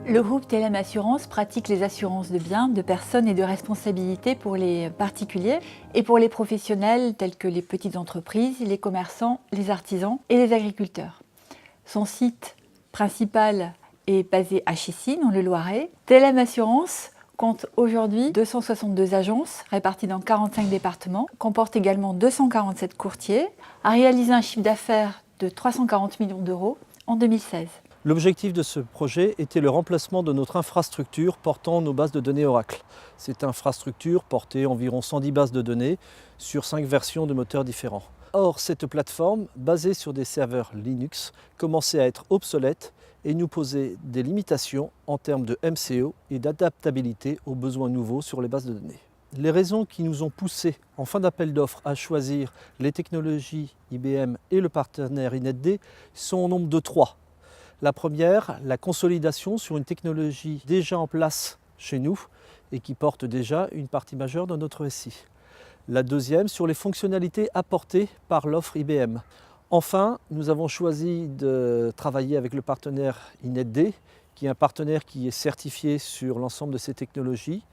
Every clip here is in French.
Le groupe TLM Assurance pratique les assurances de biens, de personnes et de responsabilités pour les particuliers et pour les professionnels tels que les petites entreprises, les commerçants, les artisans et les agriculteurs. Son site principal est basé à Chissy, dans le Loiret. TLM Assurance compte aujourd'hui 262 agences réparties dans 45 départements, comporte également 247 courtiers, a réalisé un chiffre d'affaires de 340 millions d'euros en 2016. L'objectif de ce projet était le remplacement de notre infrastructure portant nos bases de données Oracle. Cette infrastructure portait environ 110 bases de données sur 5 versions de moteurs différents. Or, cette plateforme, basée sur des serveurs Linux, commençait à être obsolète et nous posait des limitations en termes de MCO et d'adaptabilité aux besoins nouveaux sur les bases de données. Les raisons qui nous ont poussés en fin d'appel d'offres à choisir les technologies IBM et le partenaire INETD sont au nombre de 3. La première, la consolidation sur une technologie déjà en place chez nous et qui porte déjà une partie majeure de notre SI. La deuxième, sur les fonctionnalités apportées par l'offre IBM. Enfin, nous avons choisi de travailler avec le partenaire INETD, qui est un partenaire qui est certifié sur l'ensemble de ces technologies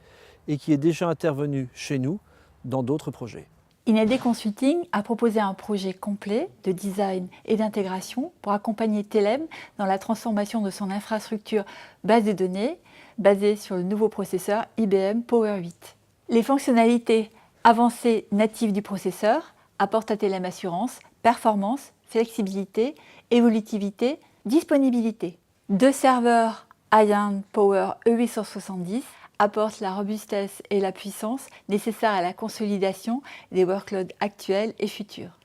et qui est déjà intervenu chez nous dans d'autres projets. INETD Consulting a proposé un projet complet de design et d'intégration pour accompagner TLM dans la transformation de son infrastructure base de données basée sur le nouveau processeur IBM Power 8. Les fonctionnalités avancées natives du processeur apportent à TLM Assurance performance, flexibilité, évolutivité, disponibilité. 2 serveurs IBM Power E870 apporte la robustesse et la puissance nécessaires à la consolidation des workloads actuels et futurs.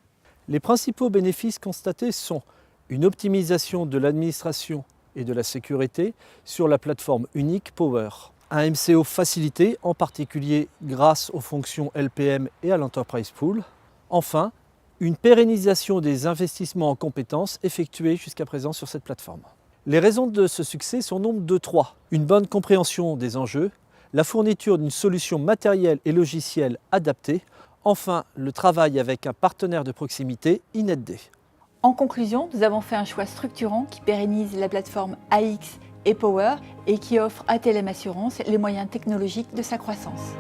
Les principaux bénéfices constatés sont une optimisation de l'administration et de la sécurité sur la plateforme unique Power, un MCO facilité, en particulier grâce aux fonctions LPM et à l'Enterprise Pool, enfin, une pérennisation des investissements en compétences effectués jusqu'à présent sur cette plateforme. Les raisons de ce succès sont au nombre de 3. Une bonne compréhension des enjeux, la fourniture d'une solution matérielle et logicielle adaptée, enfin le travail avec un partenaire de proximité, INETD. En conclusion, nous avons fait un choix structurant qui pérennise la plateforme AX et Power et qui offre à TLM Assurance les moyens technologiques de sa croissance.